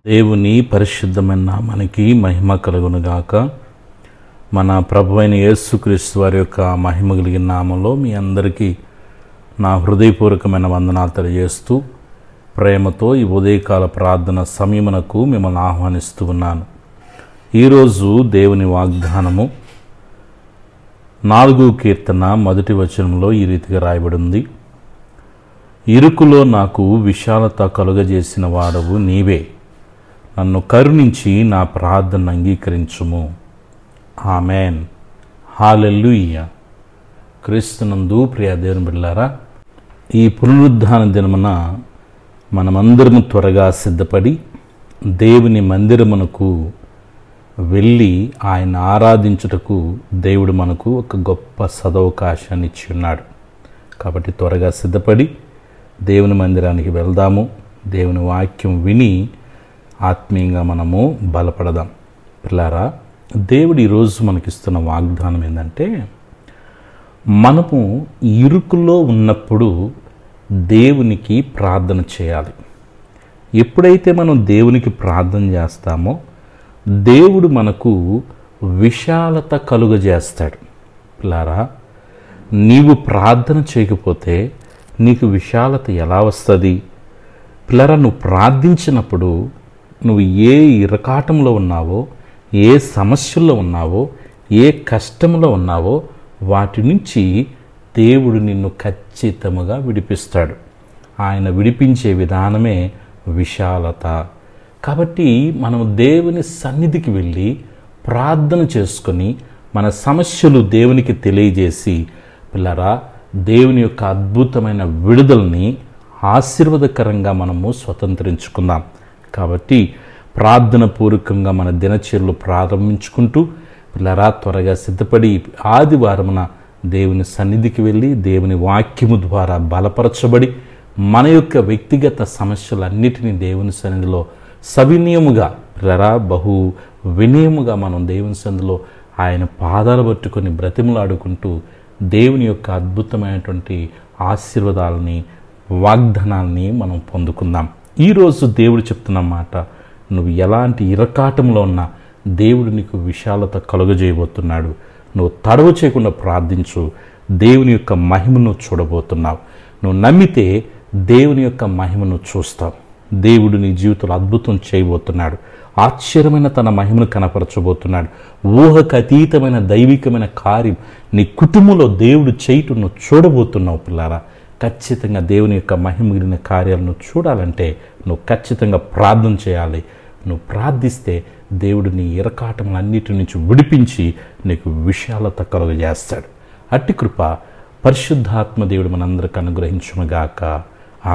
దేవుని పరిశుద్ధమైన నామానికి మహిమ కలుగునుగాక. మన ప్రభువైన యేసుక్రీస్తు వారి యొక్క మహిమ కలిగిన నామంలో మీ అందరికీ నా హృదయపూర్వకమైన వందనాలు తెలియజేస్తూ ప్రేమతో ఈ ఉదయకాల ప్రార్థన సమయమునకు మిమ్మల్ని ఆహ్వానిస్తూ ఉన్నాను. ఈరోజు దేవుని వాగ్దానము 4వ కీర్తన 1వ వచనంలో ఈ రీతిగా రాయబడి ఉంది. ఇరుకులో నాకు విశాలత కలుగజేసిన వాడవు నీవే, నన్ను కరుణించి నా ప్రార్థన అంగీకరించుము. ఆమెన్. హల్లెలూయా. క్రీస్తునందు ప్రియ దేవుని బిడ్డలారా, ఈ పునరుద్ధాన దినమున మనమందరము త్వరగా సిద్ధపడి దేవుని మందిరమునకు వెళ్ళి ఆయన ఆరాధించుటకు దేవుడు మనకు ఒక గొప్ప సదవకాశాన్ని ఇచ్చి ఉన్నాడు. కాబట్టి త్వరగా సిద్ధపడి దేవుని మందిరానికి వెళ్దాము. దేవుని వాక్యం విని ఆత్మీయంగా మనము బలపడదాం. పిల్లారా, దేవుడు ఈరోజు మనకిస్తున్న వాగ్దానం ఏంటంటే, మనము ఇరుకులో ఉన్నప్పుడు దేవునికి ప్రార్థన చేయాలి. ఎప్పుడైతే మనం దేవునికి ప్రార్థన చేస్తామో దేవుడు మనకు విశాలత కలుగజేస్తాడు. పిల్లారా, నీవు ప్రార్థన చేయకపోతే నీకు విశాలత ఎలా వస్తుంది? పిల్లరా, నువ్వు ప్రార్థించినప్పుడు నువ్వు ఏ ఇరకాటంలో ఉన్నావో, ఏ సమస్యల్లో ఉన్నావో, ఏ కష్టంలో ఉన్నావో వాటి నుంచి దేవుడు నిన్ను ఖచ్చితంగా విడిపిస్తాడు. ఆయన విడిపించే విధానమే విశాలత. కాబట్టి మనం దేవుని సన్నిధికి వెళ్ళి ప్రార్థన చేసుకొని మన సమస్యలు దేవునికి తెలియజేసి పిల్లరా, దేవుని యొక్క అద్భుతమైన విడుదలని ఆశీర్వాదకరంగా మనము స్వతంత్రించుకుందాం. కాబట్టి ప్రార్థన పూర్వకంగా మన దినచర్యలు ప్రారంభించుకుంటూ పిల్లరా త్వరగా సిద్ధపడి ఆదివారమున దేవుని సన్నిధికి వెళ్ళి దేవుని వాక్యము ద్వారా బలపరచబడి మన యొక్క వ్యక్తిగత సమస్యలన్నిటినీ దేవుని సన్నిధిలో సవినయముగా పిల్లరా బహు వినయముగా మనం దేవుని సన్నిధిలో ఆయన పాదాలు పట్టుకొని బ్రతిమలాడుకుంటూ దేవుని యొక్క అద్భుతమైనటువంటి ఆశీర్వాదాలని వాగ్దానాల్ని మనం పొందుకుందాం. ఈరోజు దేవుడు చెప్తున్న మాట, నువ్వు ఎలాంటి ఇరకాటంలో ఉన్నా దేవుడు నీకు విశాలత కలుగజేయబోతున్నాడు. నువ్వు తడవ చేయకుండా ప్రార్థించు. దేవుని యొక్క మహిమను చూడబోతున్నావు. నువ్వు నమ్మితే దేవుని యొక్క మహిమను చూస్తావు. దేవుడు నీ జీవితంలో అద్భుతం చేయబోతున్నాడు. ఆశ్చర్యమైన తన మహిమను కనపరచబోతున్నాడు. ఊహకు అతీతమైన దైవికమైన కార్యం నీ కుటుంబంలో దేవుడు చేయటం నువ్వు చూడబోతున్నావు. పిల్లారా, ఖచ్చితంగా దేవుని యొక్క మహిమగిరిన కార్యాలను చూడాలంటే నువ్వు ఖచ్చితంగా ప్రార్థన చేయాలి. నువ్వు ప్రార్థిస్తే దేవుడు నీ ఇరకాటములన్నిటి నుంచి విడిపించి నీకు విశాలత కలుగజేస్తాడు. అట్టి కృప పరిశుద్ధాత్మ దేవుడు మనందరికీ అనుగ్రహించునుగాక.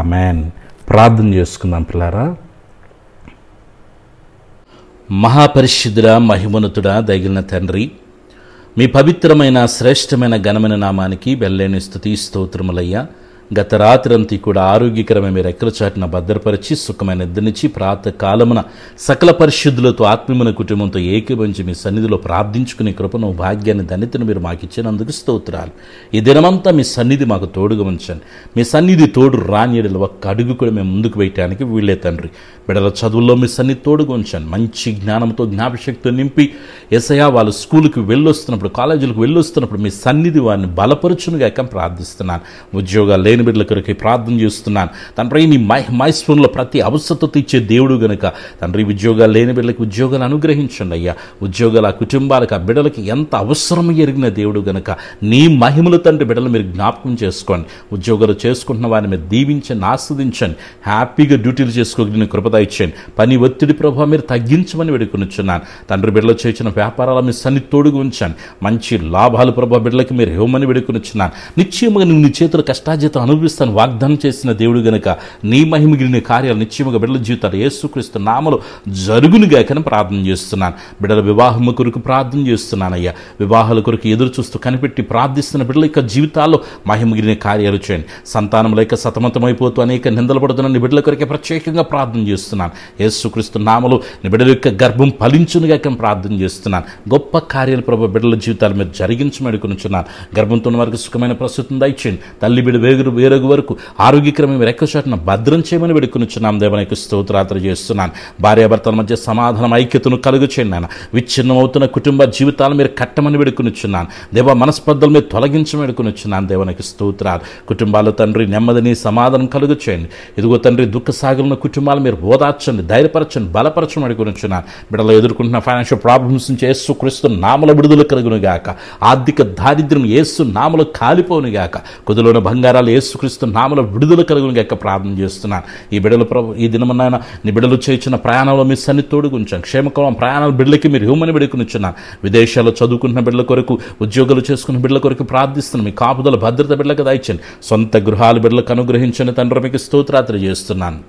ఆమెన్. ప్రార్థన చేసుకుందాం. పిల్లారా, మహాపరిశుద్ధుడా, మహిమోన్నతుడా, దయగలిగిన తండ్రి, మీ పవిత్రమైన శ్రేష్టమైన ఘనమైన నామానికి వెల్లేని స్తుతి స్తోత్రములయ్యా. గత రాత్రంతా కూడా ఆరోగ్యకరమైన మీ రెక్కల చాటున భద్రపరిచి సుఖమైన నిద్రనిచ్చి ప్రాతः కాలమున సకల పరిశుద్ధులతో ఆత్మీయమైన కుటుంబంతో ఏకీభవించి మీ సన్నిధిలో ప్రార్థించుకునే కృపను భాగ్యాన్ని ధన్యతను మీరు మాకు ఇచ్చినందుకు స్తోత్రాలు. ఈ దినమంతా మీ సన్నిధి మాకు తోడుగా ఉంచండి. మీ సన్నిధి తోడు రానియడలు ఒక్క అడుగు కూడా మేము ముందుకు వేయటానికి వీళ్ళే తండ్రి. బిడ్డల చదువుల్లో మీ సన్నిధి తోడుగా ఉంచండి. మంచి జ్ఞానంతో జ్ఞాపశక్తితో నింపి యేసయ్యా వాళ్ళు స్కూల్కి వెళ్ళొస్తున్నప్పుడు కాలేజీలకు వెళ్ళొస్తున్నప్పుడు మీ సన్నిధి వారిని బలపరుచునుగాక ప్రార్థిస్తున్నాను. ఉద్యోగాలు లేని బిడ్డల కొరకు ప్రార్థన చేస్తున్నాను తండ్రి. నీ మైస్ఫోన్లో ప్రతి అవసరత తీర్చే దేవుడు గనుక తండ్రి, ఉద్యోగాలు లేని బిడ్డలకు ఉద్యోగాలు అనుగ్రహించండి అయ్యా. ఉద్యోగాల కుటుంబాలకు ఆ బిడ్డలకి ఎంత అవసరం ఎరిగిన దేవుడు గనుక నీ మహిమలు తండ్రి బిడ్డలు మీరు జ్ఞాపకం చేసుకోండి. ఉద్యోగాలు చేసుకుంటున్న వారిని మీరు దీవించండి, ఆస్వాదించండి. హ్యాపీగా డ్యూటీలు చేసుకోగలిగిన కృపద ఇచ్చండి. పని ఒత్తిడి ప్రభావం మీరు తగ్గించమని వేడుకొనిచున్నాను తండ్రి. బిడ్డలు చేసిన వ్యాపారాల మీ సన్నిధి తోడుగా ఉంచండి. మంచి లాభాలు ప్రభావ బిడ్డలకి మీరు ఇవ్వమని వేడుకొనిచున్నాను. నిశ్చయముగా నువ్వు నీ చేతుల కష్టార్జితం అనుభవిస్తాను వాగ్దానం చేసిన దేవుడు గనుక నీ మహిమగిరిన కార్యాలు నిశ్చయముగా బిడ్డల జీవితాలు యేసుక్రీస్తు నామములో జరుగునుగాకని ప్రార్థన చేస్తున్నాను. బిడ్డల వివాహము కొరకు ప్రార్థన చేస్తున్నానయ్యా. వివాహాల కొరకు ఎదురు చూస్తూ కనిపెట్టి ప్రార్థిస్తున్న బిడ్డల యొక్క జీవితాల్లో మహిమగిరిన కార్యాలు చేయండి. సంతానం లేక సతమతమైపోతూ అనేక నిందలు పడుతున్న నీ బిడ్డల కొరకే ప్రత్యేకంగా ప్రార్థన చేస్తున్నాను. యేసుక్రీస్తు నామములో నీ బిడ్డల యొక్క గర్భం ఫలించునుగాక ప్రార్థన చేస్తున్నాను. గొప్ప కార్యాలు ప్రభు బిడ్డల జీవితాల మీద జరిగించమని అనుకున్నాను. గర్భంతో వారికి సుఖమైన ప్రస్తుతం దయచేయండి. తల్లి బిడ్డ వేగురు వేరొక వరకు ఆరోగ్యకరమైన రెక్కచాటున భద్రం చేయమని వేడుకొనుచున్నాం. దేవానికి స్తోత్రాలు చేస్తున్నాను. భార్యాభర్తల మధ్య సమాధానం, ఐక్యతను కలుగు చేయండి నాయన. విచ్ఛిన్నమవుతున్న కుటుంబ జీవితాలు మీరు కట్టమని వేడుకొనుచున్నాను. దేవ మనస్పర్ధలు మీరు తొలగించమని వేడుకొనుచున్నాను. దేవానికి స్తోత్రాలు. కుటుంబాలు తండ్రి నెమ్మదిని సమాధానం కలుగు చేయండి. ఇదిగో తండ్రి దుఃఖ సాగులున్న కుటుంబాలు మీరు ఓదార్చండి, ధైర్యపరచండి, బలపరచమని వేడుకొనుచున్నాను. బిడ్డలు ఎదుర్కొంటున్న ఫైనాన్షియల్ ప్రాబ్లమ్స్ నుంచి యేసుక్రీస్తు నామములో విడుదల కలుగును గాక. ఆర్థిక దారిద్ర్యం యేసు నామములో కాలిపోను గాక. కుదులోని బంగారాలు యేసుక్రీస్తు నామములో విడుదల కలుగును గాక ప్రార్థన చేస్తున్నాను. ఈ బిడ్డలు ప్రభు ఈ దినమన్నాయన నీ బిడ్డలు చేయించిన ప్రయాణంలో మీ సన్ని తోడుగుంచాను. క్షేమకరం ప్రయాణాల బిడ్డలకి మీరు ఇవ్వమని వేడుకొనుచున్నాను. విదేశాల్లో చదువుకుంటున్న బిడ్డల కొరకు, ఉద్యోగాలు చేసుకున్న బిడ్డల కొరకు ప్రార్థిస్తున్నాను. మీ కాపుదల భద్రత బిడ్డలకు దయచండి. సొంత గృహాలు బిడ్డలకు అనుగ్రహించండి తండ్రి. మీకు స్తోత్రాలు చేస్తున్నాను.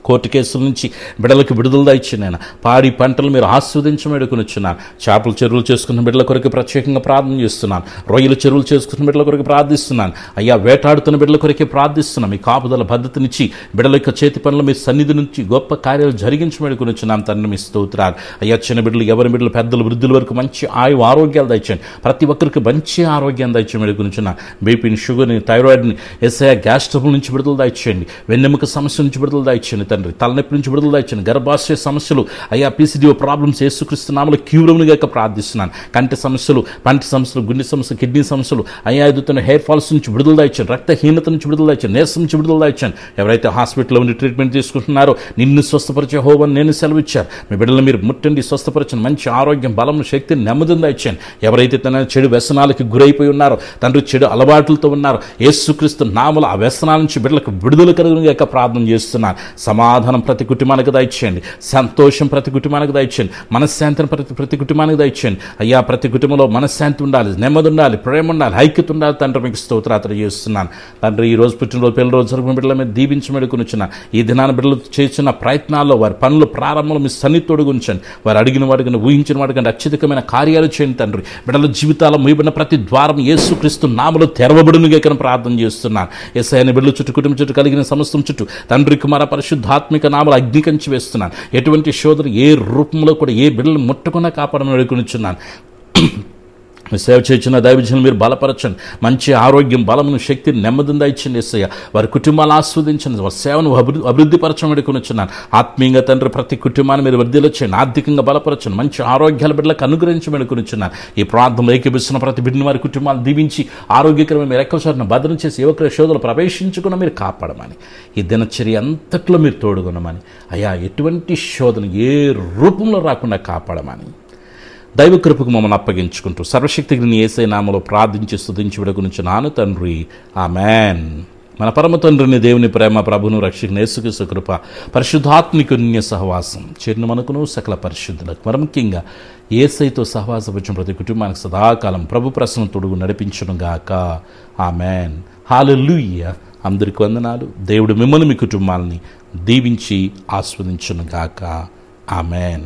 కోర్టు కేసుల నుంచి బిడ్డలకు విడుదల దయచండి నాయన. పాడి పంటలు మీరు ఆస్వాదించమని వేడుకొనుచున్నాను. చేపల చెరువులు చేసుకున్న బిడ్డల కొరకు ప్రత్యేకంగా ప్రార్థన చేస్తున్నాను. రొయ్యల చెరువులు చేసుకున్న బిడ్డల కొరకు ప్రార్థిస్తున్నాను. అయ్యా వేటాడుతున్న బిడ్డల కొరకే ప్రార్థిస్తున్నాను. మీ కాపుదల భద్రతనిచ్చి బిడ్డల యొక్క చేతి పనులు మీ సన్నిధి నుంచి గొప్ప కార్యాలు జరిగించమని వేడుకొనుచున్నాను తండ్రి. మీ స్తోత్రాలు. అయ్యా చిన్న బిడ్డలు, ఎవరి బిడ్డలు, పెద్దలు, వృద్ధుల వరకు మంచి ఆరోగ్యాలు దయచండి. ప్రతి ఒక్కరికి మంచి ఆరోగ్యాన్ని దయచమని వేడుకొనుచున్నాను. బీపీని, షుగర్ని, థైరాయిడ్ని, గ్యాస్ ట్రబుల్ నుంచి విడుదల దయచేయండి. వెన్నెముక సమస్య నుంచి విడుదల దయచేయండి తండ్రి. తలనొప్పి నుంచి విడుదల దయచేయండి. గర్భాశయ సమస్యలు, అయ్యా పీసీడీఓ ప్రాబ్లమ్స్ యేసుక్రీస్తు నామములో క్యూరమును గాక ప్రార్థిస్తున్నాను. కంటి సమస్యలు, పంటి సమస్యలు, గుండె సమస్యలు, కిడ్నీ సమస్యలు, అయ్యా ఎదుగుతున్న హెయిర్ ఫాల్స్ నుంచి విడుదల దయచేయండి. రక్తహీనత నుంచి విడుదల దయచేయండి. నీరసం నుంచి విడుదల దయచేయండి. ఎవరైతే హాస్పిటల్లో ఉండి ట్రీట్మెంట్ తీసుకుంటున్నారో నిన్ను స్వస్థపరిచే యెహోవా నేను సెలవిచ్చారు. మీ బిడ్డలు మీరు ముట్టండి, స్వస్థపరచండి. మంచి ఆరోగ్యం, బలం, శక్తిని, నెమ్మదిని దయచేయండి. ఎవరైతే తన చెడు వ్యసనాలకి గురైపోయి ఉన్నారో తండ్రి, చెడు అలవాట్లతో ఉన్నారో యేసుక్రీస్తు నామములో ఆ వ్యసనాల నుంచి బిడ్డలకు విడుదల కలుగును గాక ప్రార్థన చేస్తున్నాను. సమాధానం ప్రతి కుటుంబానికి దయచేయండి. సంతోషం ప్రతి కుటుంబానికి దయచేయండి. మనశ్శాంతిని ప్రతి కుటుంబానికి దయచేయండి. అయ్యా ప్రతి కుటుంబంలో మనశ్శాంతి ఉండాలి, నెమ్మది ఉండాలి, ప్రేమ ఉండాలి, ఐక్యత ఉండాలి తండ్రి. మీకు స్తోత్రాలు చేస్తున్నాను తండ్రి. ఈ రోజు పుట్టినరోజు, పెళ్లి రోజు జరుగుతున్న బిడ్డల మీద దీవించమని వేడుకొనుచున్నాను. ఈ దినాన బిడ్డలు చేసిన ప్రయత్నాల్లో, వారి పనుల ప్రారంభంలో మీ సన్నిధితోడుగా ఉంచండి. వారు అడిగిన వాడికి, ఊహించిన వాడికి అత్యధికమైన కార్యాలు చేయండి తండ్రి. బిడ్డల జీవితాల్లో మూయబడిన ప్రతి ద్వారం యేసుక్రీస్తు నామములో తెరవబడును గాక ప్రార్థన చేస్తున్నాను. యేసయ్య బిడ్డల చుట్టూ, కుటుంబం చుట్టూ, కలిగిన సమస్తం చుట్టూ తండ్రి, కుమార, పరిశుద్ధాత్మిక నామములో అగ్ని కంచి వేస్తున్నాను. ఎటువంటి శోధన ఏ రూపంలో కూడా ఏ బిడ్డలు ముట్టకుండా కాపాడమని వేడుకొనుచున్నాను. సేవ చేసిన దైవజనులు మీరు బలపరచండి. మంచి ఆరోగ్యం, బలమును, శక్తిని, నెమ్మదిని దయచండి యేసయ్య. వారి కుటుంబాలు ఆస్వాదించండి. వారి సేవను అభివృద్ధి పరచమని వేడుకొనుచున్నాను. ఆత్మీయంగా తండ్రి ప్రతి కుటుంబాన్ని మీరు వృద్ధిలో చేయండి. ఆర్థికంగా బలపరచండి. మంచి ఆరోగ్యాల బిడ్డలకు అనుగ్రహించమని వేడుకొనుచున్నాను. ఈ ప్రార్థనలో ఏకీభిస్తున్న ప్రతి బిడ్డని వారి కుటుంబాలు దీవించి ఆరోగ్యకరమైన మీరు రెక్కచాటున భద్రం చేసి యువకుల శోధనలు ప్రవేశించకుండా మీరు కాపాడమని, ఈ దినచర్య అంతట్లో మీరు తోడుకొనమని, అయ్యా ఎటువంటి శోధన ఏ రూపంలో రాకుండా కాపాడమని దైవ కృపకు మమ్మల్ని అప్పగించుకుంటూ సర్వశక్తిని యేసయ్య నామములో ప్రార్థించి స్తుతించి వేడుకొనుచున్నాను తండ్రి. ఆమేన్. మన పరమ తండ్రిని, దేవుని ప్రేమ, ప్రభువును రక్షకుని యేసుక్రీస్తు కృప, పరిశుద్ధాత్మికుని సహవాసం చేరిన మనకును సకల పరిశుద్ధులకు, మరి ముఖ్యంగా యేసయ్యతో సహవాసం వచ్చిన ప్రతి కుటుంబానికి సదాకాలం ప్రభు ప్రసన్న తోడుగు నడిపించును గాక. ఆమేన్. హల్లెలూయా. అందరికీ వందనాలు. దేవుడు మిమ్మల్ని, మీ కుటుంబాలని దీవించి ఆస్వాదించును గాక. ఆమేన్.